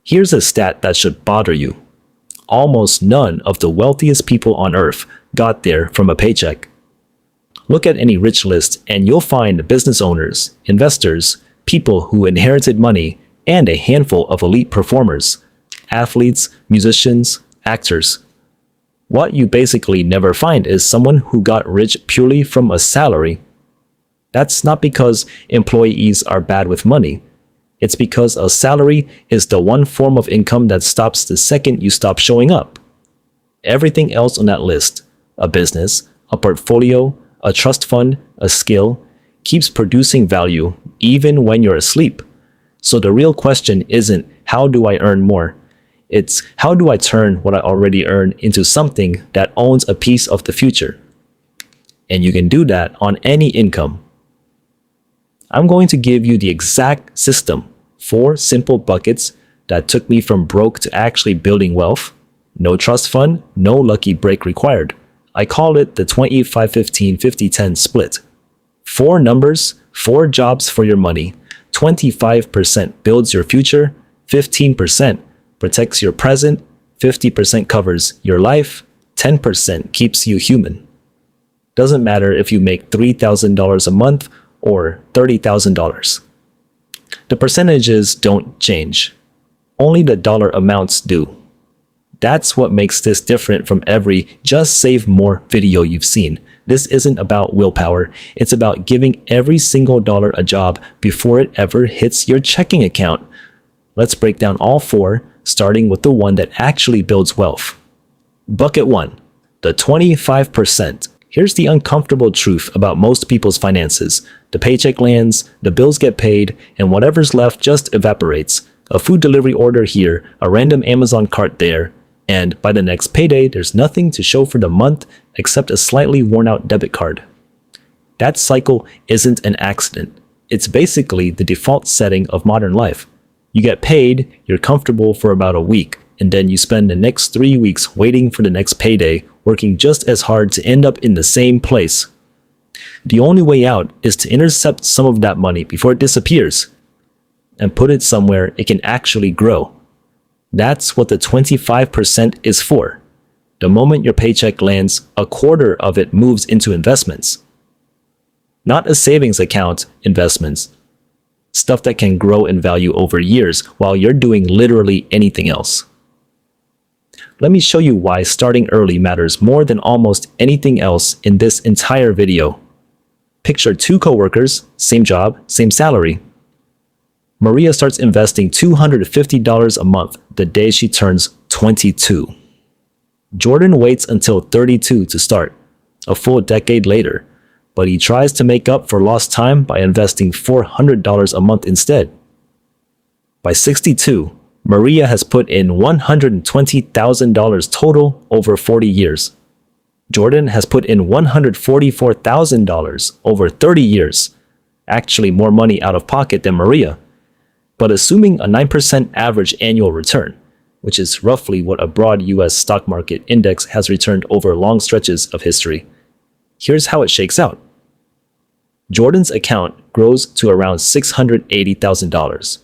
Here's a stat that should bother you. Almost none of the wealthiest people on earth got there from a paycheck. Look at any rich list and you'll find business owners, investors, people who inherited money, and a handful of elite performers, athletes, musicians, actors. What you basically never find is someone who got rich purely from a salary. That's not because employees are bad with money. It's because a salary is the one form of income that stops the second you stop showing up. Everything else on that list, a business, a portfolio, a trust fund, a skill, keeps producing value even when you're asleep. So the real question isn't how do I earn more? It's how do I turn what I already earn into something that owns a piece of the future? And you can do that on any income. I'm going to give you the exact system, 4 simple buckets that took me from broke to actually building wealth. No trust fund, no lucky break required. I call it the 25-15-50-10 split. 4 numbers, 4 jobs for your money. 25% builds your future, 15% protects your present, 50% covers your life, 10% keeps you human. Doesn't matter if you make $3,000 a month or $30,000. The percentages don't change. Only the dollar amounts do. That's what makes this different from every just save more video you've seen. This isn't about willpower. It's about giving every single dollar a job before it ever hits your checking account. Let's break down all 4, starting with the one that actually builds wealth. Bucket 1, the 25%. Here's the uncomfortable truth about most people's finances. The paycheck lands, the bills get paid, and whatever's left just evaporates. A food delivery order here, a random Amazon cart there, and by the next payday, there's nothing to show for the month except a slightly worn-out debit card. That cycle isn't an accident. It's basically the default setting of modern life. You get paid, you're comfortable for about a week, and then you spend the next 3 weeks waiting for the next payday, working just as hard to end up in the same place. The only way out is to intercept some of that money before it disappears and put it somewhere it can actually grow. That's what the 25% is for. The moment your paycheck lands, a quarter of it moves into investments. Not a savings account, investments. Stuff that can grow in value over years while you're doing literally anything else. Let me show you why starting early matters more than almost anything else in this entire video. Picture 2 coworkers, same job, same salary. Maria starts investing $250 a month the day she turns 22. Jordan waits until 32 to start, a full decade later, but he tries to make up for lost time by investing $400 a month instead. By 62, Maria has put in $120,000 total over 40 years. Jordan has put in $144,000 over 30 years, actually more money out of pocket than Maria. But assuming a 9% average annual return, which is roughly what a broad US stock market index has returned over long stretches of history, here's how it shakes out. Jordan's account grows to around $680,000.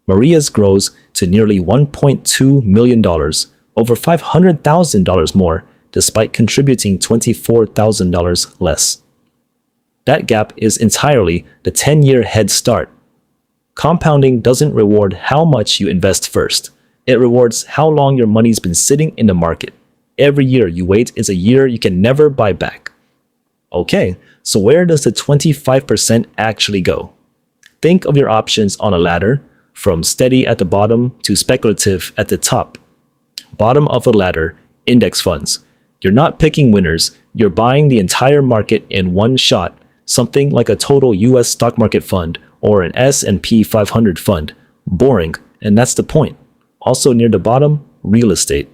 Maria's grows to nearly $1.2 million, over $500,000 more, despite contributing $24,000 less. That gap is entirely the 10-year head start. Compounding doesn't reward how much you invest first. It rewards how long your money's been sitting in the market. Every year you wait is a year you can never buy back. Okay, so where does the 25% actually go? Think of your options on a ladder, from steady at the bottom to speculative at the top. Bottom of the ladder, index funds. You're not picking winners, you're buying the entire market in one shot, something like a total US stock market fund or an S&P 500 fund. Boring, and that's the point. Also near the bottom, real estate.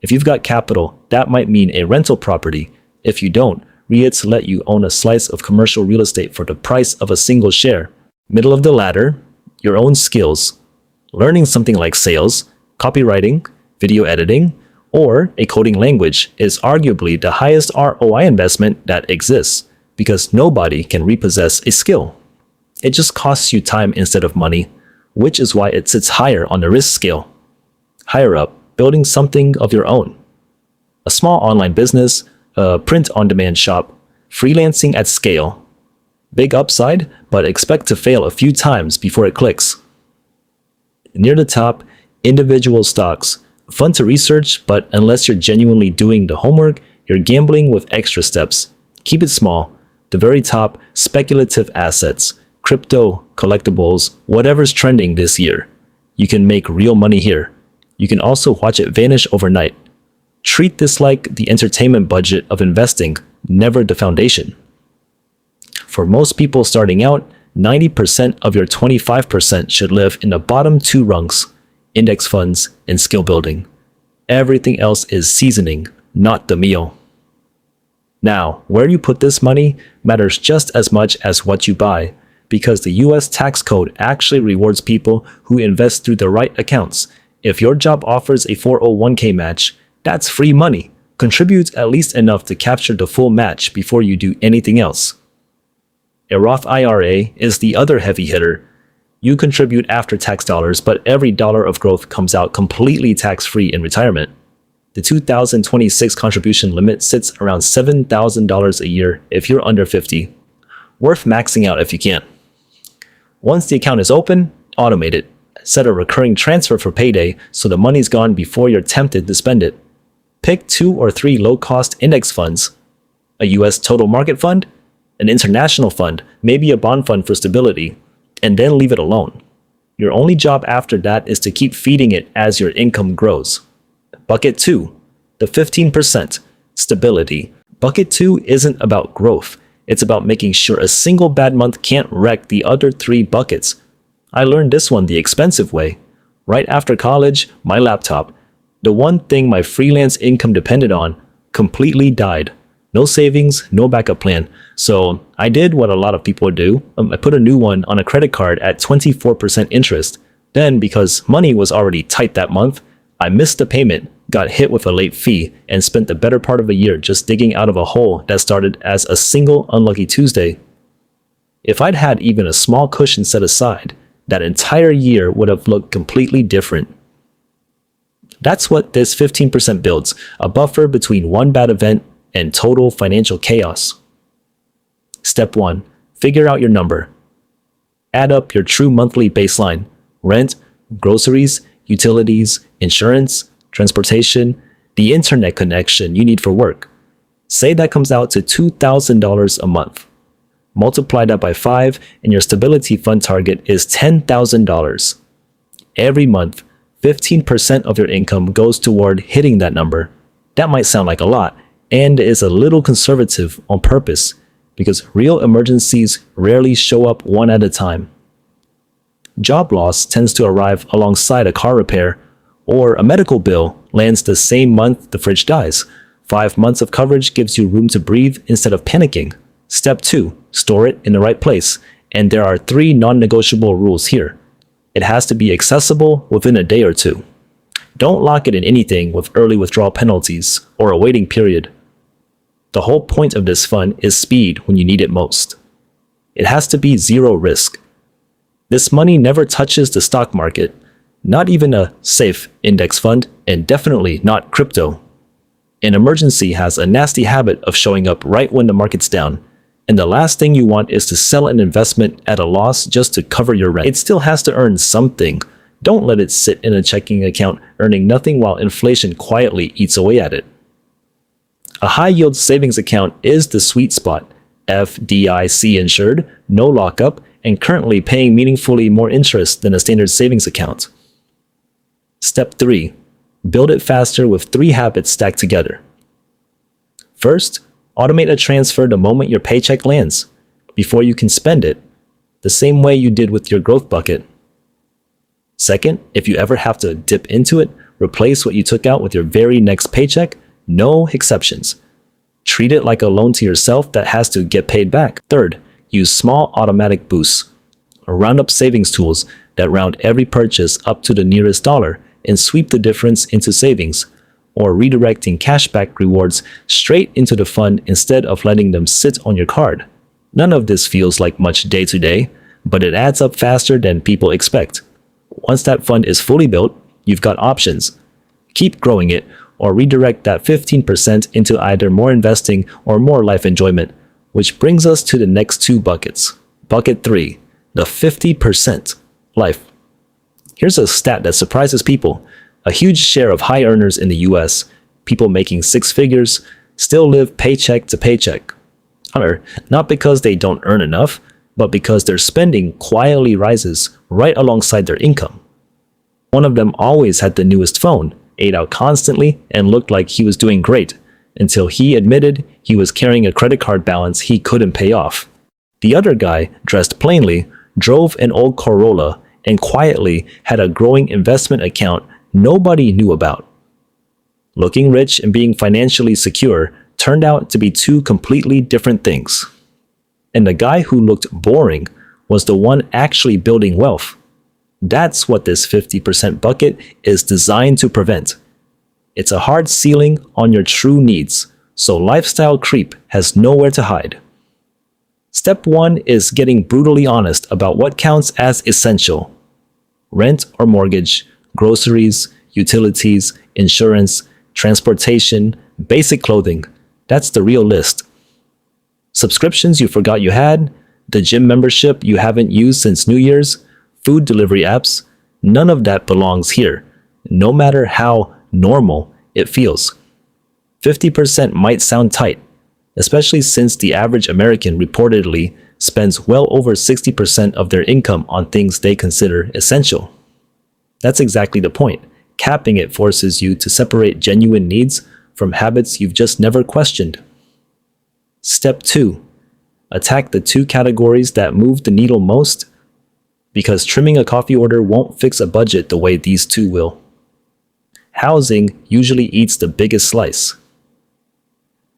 If you've got capital, that might mean a rental property. If you don't, REITs let you own a slice of commercial real estate for the price of a single share. Middle of the ladder, your own skills. Learning something like sales, copywriting, video editing, or a coding language is arguably the highest ROI investment that exists, because nobody can repossess a skill. It just costs you time instead of money. which is why it sits higher on the risk scale. Higher up, building something of your own. A small online business, a print-on-demand shop, freelancing at scale. Big upside, but expect to fail a few times before it clicks. Near the top, individual stocks. Fun to research, but unless you're genuinely doing the homework, you're gambling with extra steps. Keep it small. The very top, speculative assets, crypto, collectibles, whatever's trending this year. You can make real money here. You can also watch it vanish overnight. Treat this like the entertainment budget of investing, never the foundation. For most people starting out, 90% of your 25% should live in the bottom two rungs, index funds and skill building. Everything else is seasoning, not the meal. Now, where you put this money matters just as much as what you buy, because the US tax code actually rewards people who invest through the right accounts. If your job offers a 401k match, that's free money. Contribute at least enough to capture the full match before you do anything else. A Roth IRA is the other heavy hitter. You contribute after-tax dollars, but every dollar of growth comes out completely tax-free in retirement. The 2026 contribution limit sits around $7,000 a year if you're under 50. Worth maxing out if you can. Once the account is open, automate it. Set a recurring transfer for payday so the money's gone before you're tempted to spend it. Pick 2 or 3 low-cost index funds. A US total market fund, an international fund, maybe a bond fund for stability, and then leave it alone. Your only job after that is to keep feeding it as your income grows. Bucket 2, the 15%, stability. Bucket 2 isn't about growth. It's about making sure a single bad month can't wreck the other 3 buckets. I learned this one the expensive way. Right after college, my laptop, the one thing my freelance income depended on, completely died. No savings, no backup plan. So I did what a lot of people do. I put a new one on a credit card at 24% interest. Then, because money was already tight that month, I missed the payment, got hit with a late fee, and spent the better part of a year just digging out of a hole that started as a single unlucky Tuesday. If I'd had even a small cushion set aside, that entire year would have looked completely different. That's what this 15% builds, a buffer between one bad event and total financial chaos. Step 1. Figure out your number. Add up your true monthly baseline: rent, groceries, utilities, insurance, transportation, the internet connection you need for work. Say that comes out to $2,000 a month. Multiply that by 5 and your stability fund target is $10,000. Every month, 15% of your income goes toward hitting that number. That might sound like a lot, and is a little conservative on purpose, because real emergencies rarely show up one at a time. Job loss tends to arrive alongside a car repair, or a medical bill lands the same month the fridge dies. 5 months of coverage gives you room to breathe instead of panicking. Step 2. Store it in the right place. And there are 3 non-negotiable rules here. It has to be accessible within a day or 2. Don't lock it in anything with early withdrawal penalties or a waiting period. The whole point of this fund is speed when you need it most. It has to be zero risk. This money never touches the stock market, not even a safe index fund, and definitely not crypto. An emergency has a nasty habit of showing up right when the market's down, and the last thing you want is to sell an investment at a loss just to cover your rent. It still has to earn something. Don't let it sit in a checking account earning nothing while inflation quietly eats away at it. A high-yield savings account is the sweet spot. FDIC insured, no lockup, and currently paying meaningfully more interest than a standard savings account. Step 3. Build it faster with 3 habits stacked together. First, automate a transfer the moment your paycheck lands, before you can spend it, the same way you did with your growth bucket. Second, if you ever have to dip into it, replace what you took out with your very next paycheck. No exceptions. Treat it like a loan to yourself that has to get paid back. Third, use small automatic boosts, or round up savings tools that round every purchase up to the nearest dollar and sweep the difference into savings, or redirecting cashback rewards straight into the fund instead of letting them sit on your card. None of this feels like much day to day, but it adds up faster than people expect. Once that fund is fully built, you've got options. Keep growing it or redirect that 15% into either more investing or more life enjoyment, which brings us to the next two buckets. Bucket 3, the 50% life. Here's a stat that surprises people. A huge share of high earners in the US, people making six figures, still live paycheck to paycheck. Not because they don't earn enough, but because their spending quietly rises right alongside their income. One of them always had the newest phone, ate out constantly, and looked like he was doing great, until he admitted he was carrying a credit card balance he couldn't pay off. The other guy, dressed plainly, drove an old Corolla and quietly had a growing investment account nobody knew about. Looking rich and being financially secure turned out to be two completely different things. And the guy who looked boring was the one actually building wealth. That's what this 50% bucket is designed to prevent. It's a hard ceiling on your true needs, so lifestyle creep has nowhere to hide. Step 1 is getting brutally honest about what counts as essential. Rent or mortgage, groceries, utilities, insurance, transportation, basic clothing. That's the real list. Subscriptions you forgot you had, the gym membership you haven't used since New Year's, food delivery apps, none of that belongs here, no matter how normal it feels. 50% might sound tight, especially since the average American reportedly spends well over 60% of their income on things they consider essential. That's exactly the point. Capping it forces you to separate genuine needs from habits you've just never questioned. Step 2. Attack the two categories that move the needle most, because trimming a coffee order won't fix a budget the way these two will. Housing usually eats the biggest slice.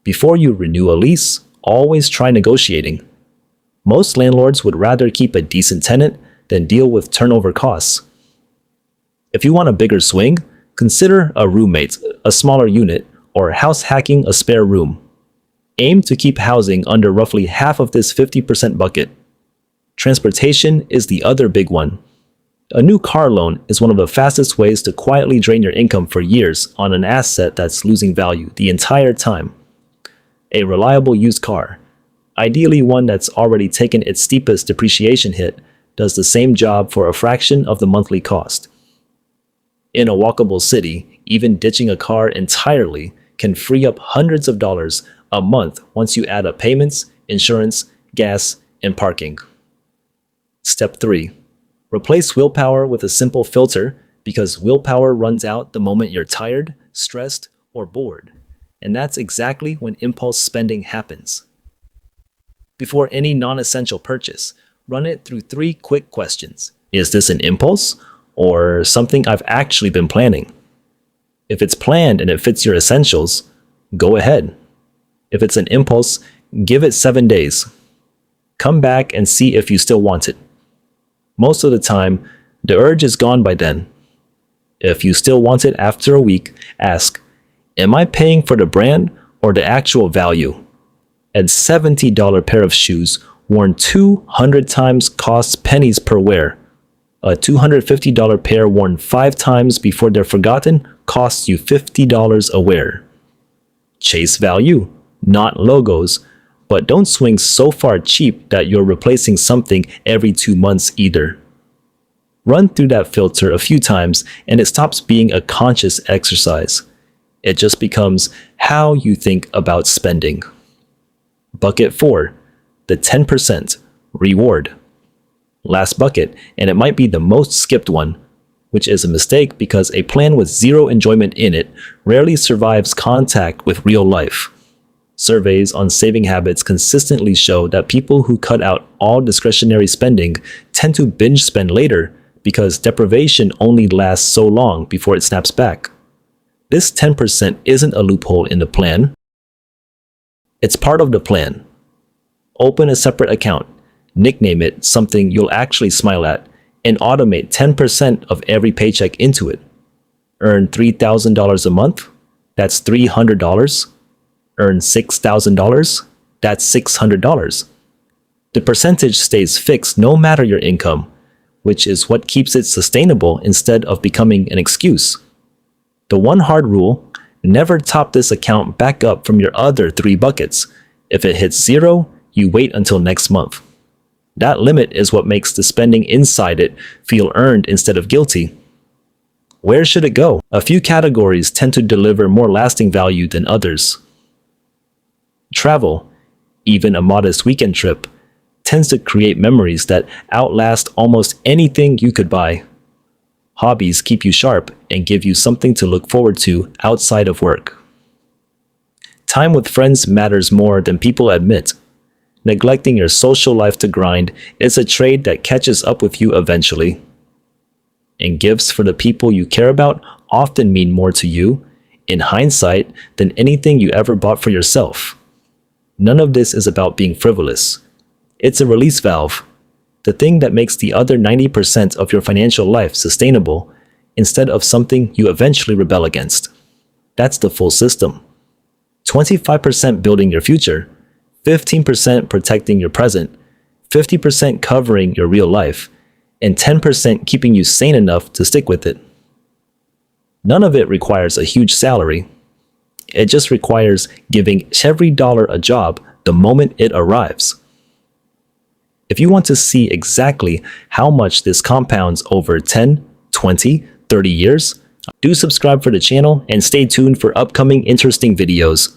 Before you renew a lease, always try negotiating. Most landlords would rather keep a decent tenant than deal with turnover costs. If you want a bigger swing, consider a roommate, a smaller unit, or house hacking a spare room. Aim to keep housing under roughly half of this 50% bucket. Transportation is the other big one. A new car loan is one of the fastest ways to quietly drain your income for years on an asset that's losing value the entire time. A reliable used car, ideally one that's already taken its steepest depreciation hit, does the same job for a fraction of the monthly cost. In a walkable city, even ditching a car entirely can free up hundreds of dollars a month once you add up payments, insurance, gas, and parking. Step 3. Replace willpower with a simple filter, because willpower runs out the moment you're tired, stressed, or bored. And that's exactly when impulse spending happens. Before any non-essential purchase, run it through 3 quick questions. Is this an impulse or something I've actually been planning? If it's planned and it fits your essentials, go ahead. If it's an impulse, give it 7 days. Come back and see if you still want it. Most of the time, the urge is gone by then. If you still want it after a week, ask, am I paying for the brand or the actual value? A $70 pair of shoes worn 200 times costs pennies per wear. A $250 pair worn 5 times before they're forgotten costs you $50 a wear. Chase value, not logos, but don't swing so far cheap that you're replacing something every 2 months either. Run through that filter a few times and it stops being a conscious exercise. It just becomes how you think about spending. Bucket 4, the 10% reward. Last bucket, and it might be the most skipped one, which is a mistake because a plan with zero enjoyment in it rarely survives contact with real life. Surveys on saving habits consistently show that people who cut out all discretionary spending tend to binge spend later because deprivation only lasts so long before it snaps back. This 10% isn't a loophole in the plan. It's part of the plan. Open a separate account, nickname it something you'll actually smile at, and automate 10% of every paycheck into it. Earn $3,000 a month? That's $300. Earn $6,000? That's $600. The percentage stays fixed no matter your income, which is what keeps it sustainable instead of becoming an excuse. The one hard rule: never top this account back up from your other 3 buckets. If it hits 0, you wait until next month. That limit is what makes the spending inside it feel earned instead of guilty. Where should it go? A few categories tend to deliver more lasting value than others. Travel, even a modest weekend trip, tends to create memories that outlast almost anything you could buy. Hobbies keep you sharp and give you something to look forward to outside of work. Time with friends matters more than people admit. Neglecting your social life to grind is a trade that catches up with you eventually. And gifts for the people you care about often mean more to you, in hindsight, than anything you ever bought for yourself. None of this is about being frivolous. It's a release valve, the thing that makes the other 90% of your financial life sustainable instead of something you eventually rebel against. That's the full system. 25% building your future, 15% protecting your present, 50% covering your real life, and 10% keeping you sane enough to stick with it. None of it requires a huge salary. It just requires giving every dollar a job the moment it arrives. If you want to see exactly how much this compounds over 10, 20, 30 years, do subscribe for the channel and stay tuned for upcoming interesting videos.